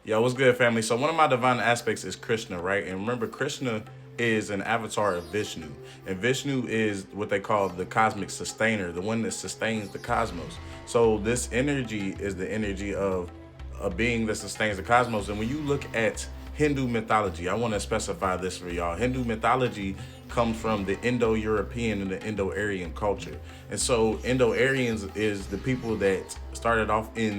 Yo, what's good, family? So one of my divine aspects is Krishna, right? And remember, Krishna is an avatar of Vishnu, and Vishnu is what they call the cosmic sustainer, the one that sustains the cosmos. So this energy is the energy of a being that sustains the cosmos. And when you look at Hindu mythology, I want to specify this for y'all. Hindu mythology comes from the Indo-European and the Indo-Aryan culture. And so Indo-Aryans is the people that started off in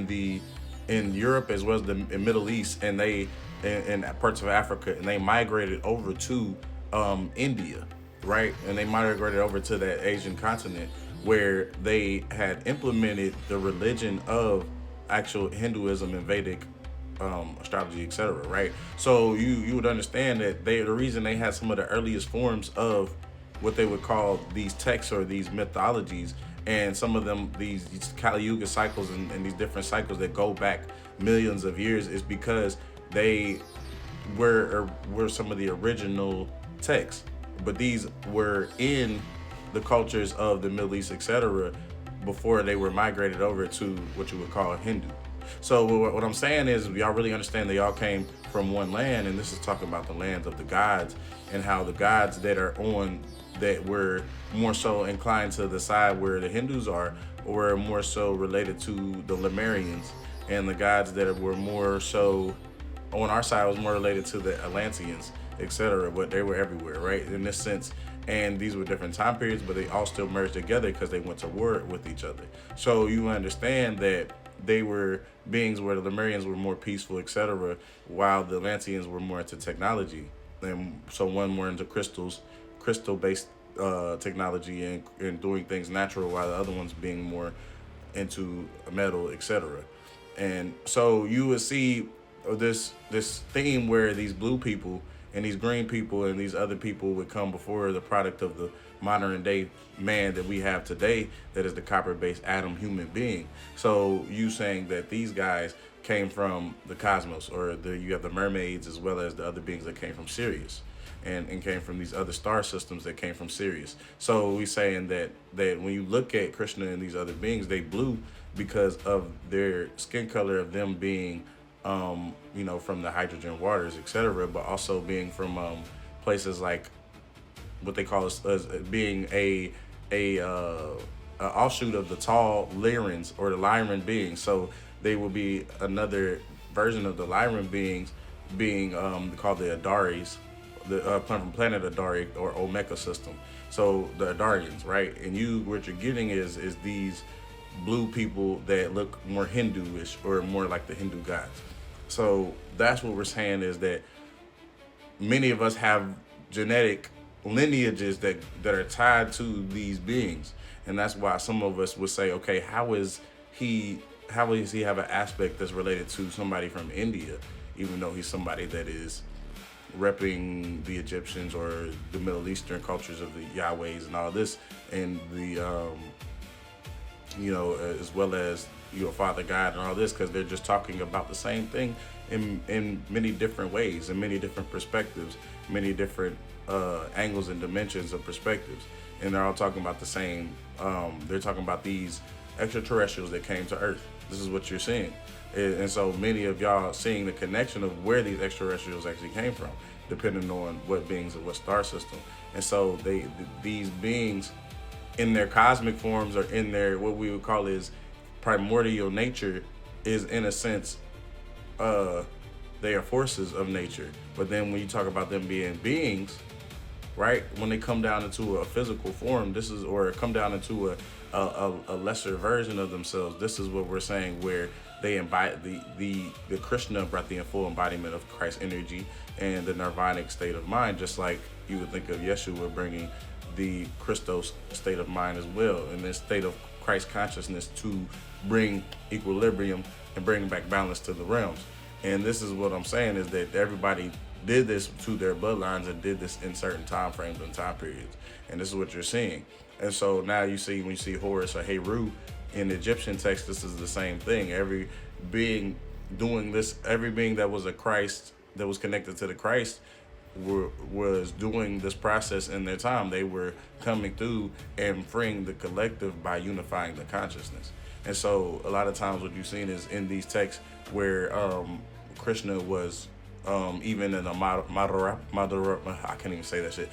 Europe as well as the Middle East, and they in parts of Africa, and they migrated over to India, right? And they migrated over to that Asian continent where they had implemented the religion of actual Hinduism and Vedic astrology, etc. Right? So you would understand that the reason they had some of the earliest forms of what they would call these texts or these mythologies, and some of them these Kali Yuga cycles and these different cycles that go back millions of years is because they were some of the original texts, but these were in the cultures of the Middle East, etc., before they were migrated over to what you would call Hindu. So what I'm saying is, y'all really understand they all came from one land, and this is talking about the lands of the gods and how the gods that are on that were more so inclined to the side where the Hindus are, or more so related to the Lemurians, and the gods that were more so on our side was more related to the Atlanteans, etc. But they were everywhere, right? In this sense, and these were different time periods, but they all still merged together because they went to war with each other. So you understand that they were beings where the Lemurians were more peaceful, etc., while the Atlanteans were more into technology. And so one more into crystal-based technology and doing things natural, while the other ones being more into metal, etc. And so you would see this theme where these blue people and these green people and these other people would come before the product of the modern day man that we have today, that is the copper based atom human being. So you saying that these guys came from the cosmos, or you have the mermaids as well as the other beings that came from Sirius, and came from these other star systems that came from Sirius. So we saying that when you look at Krishna and these other beings, they blue because of their skin color, of them being from the hydrogen waters, etc., but also being from places like what they call as being a offshoot of the tall Lyrans or the Lyran beings. So they will be another version of the Lyran beings, being called the Adaris, the from planet Adari or Omega system. So the Adarians, right? And what you're getting is these blue people that look more Hindu-ish or more like the Hindu gods. So that's what we're saying, is that many of us have genetic lineages that are tied to these beings, and that's why some of us would say, okay, he how does he have an aspect that's related to somebody from India, even though he's somebody that is repping the Egyptians or the Middle Eastern cultures of the Yahwehs and all this, and the as well as Father God and all this, because they're just talking about the same thing in many different ways, in many different perspectives, many different angles and dimensions of perspectives, and they're all talking about the same. They're talking about these extraterrestrials that came to Earth. This is what you're seeing, and so many of y'all seeing the connection of where these extraterrestrials actually came from, depending on what beings and what star system. And so these beings in their cosmic forms, or in their what we would call is primordial nature, is in a sense they are forces of nature. But then when you talk about them being beings, right, when they come down into a physical form, or come down into a lesser version of themselves, this is what we're saying, where they embody the Krishna brought the full embodiment of Christ's energy and the nirvanic state of mind, just like you would think of Yeshua bringing the Christos state of mind as well, in this state of Christ consciousness, to bring equilibrium and bring back balance to the realms. And this is what I'm saying, is that everybody did this to their bloodlines and did this in certain time frames and time periods. And this is what you're seeing. And so now you see, when you see Horus or Heru in the Egyptian text, this is the same thing. Every being doing this, every being that was a Christ, that was connected to the Christ, was doing this process in their time. They were coming through and freeing the collective by unifying the consciousness. And so a lot of times what you've seen is in these texts where Krishna was even in the I can't even say that shit.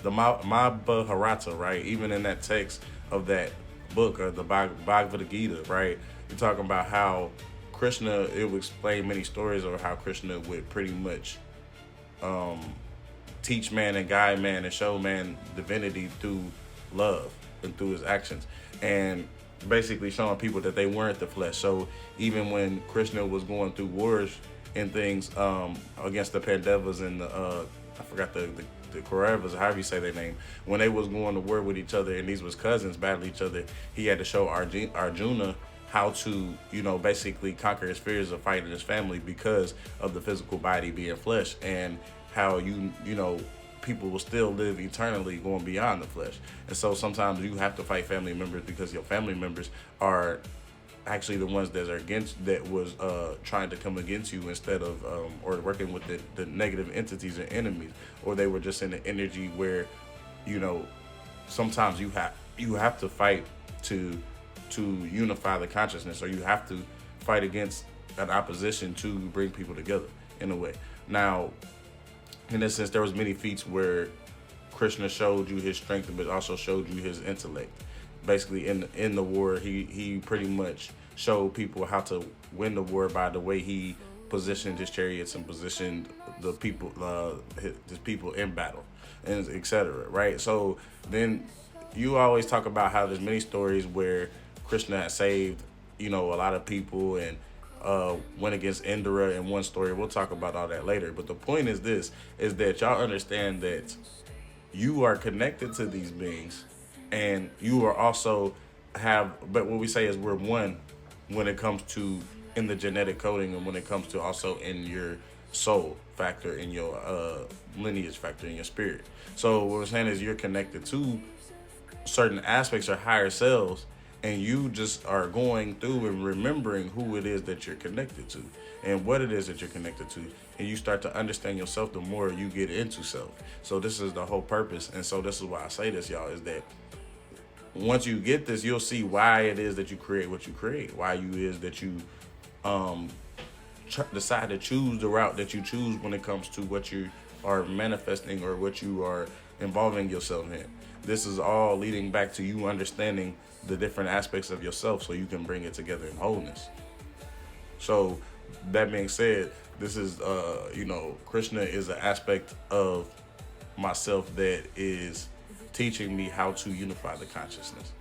The Mahabharata, right? Even in that text of that book of the Bhagavad Gita, right? You're talking about how Krishna, it would explain many stories of how Krishna would pretty much teach man and guide man and show man divinity through love and through his actions. And basically showing people that they weren't the flesh. So even when Krishna was going through wars and things against the Pandavas and the I forgot the Kauravas, however you say their name, when they was going to war with each other and these was cousins battling each other, he had to show Arjuna how to, basically conquer his fears of fighting his family because of the physical body being flesh, and how people will still live eternally going beyond the flesh. And so sometimes you have to fight family members because your family members are actually the ones that was trying to come against you instead of or working with the negative entities and enemies, or they were just in the energy where sometimes you have to fight to unify the consciousness, or you have to fight against an opposition to bring people together in a way. Now, in this sense, there was many feats where Krishna showed you his strength, but also showed you his intellect. Basically, in the war, he pretty much showed people how to win the war by the way he positioned his chariots and positioned the people, his people in battle, and etc. Right. So then you always talk about how there's many stories where Krishna has saved, a lot of people and went against Indra in one story. We'll talk about all that later. But the point is that y'all understand that you are connected to these beings, and you are also but what we say is we're one when it comes to in the genetic coding, and when it comes to also in your soul factor, in your lineage factor, in your spirit. So what we're saying is you're connected to certain aspects or higher selves, and you just are going through and remembering who it is that you're connected to and what it is that you're connected to. And you start to understand yourself the more you get into self. So this is the whole purpose. And so this is why I say this, y'all, is that once you get this, you'll see why it is that you create what you create, why you is that you decide to choose the route that you choose when it comes to what you are manifesting or what you are involving yourself in. This is all leading back to you understanding the different aspects of yourself so you can bring it together in wholeness. So that being said, this is, Krishna is an aspect of myself that is teaching me how to unify the consciousness.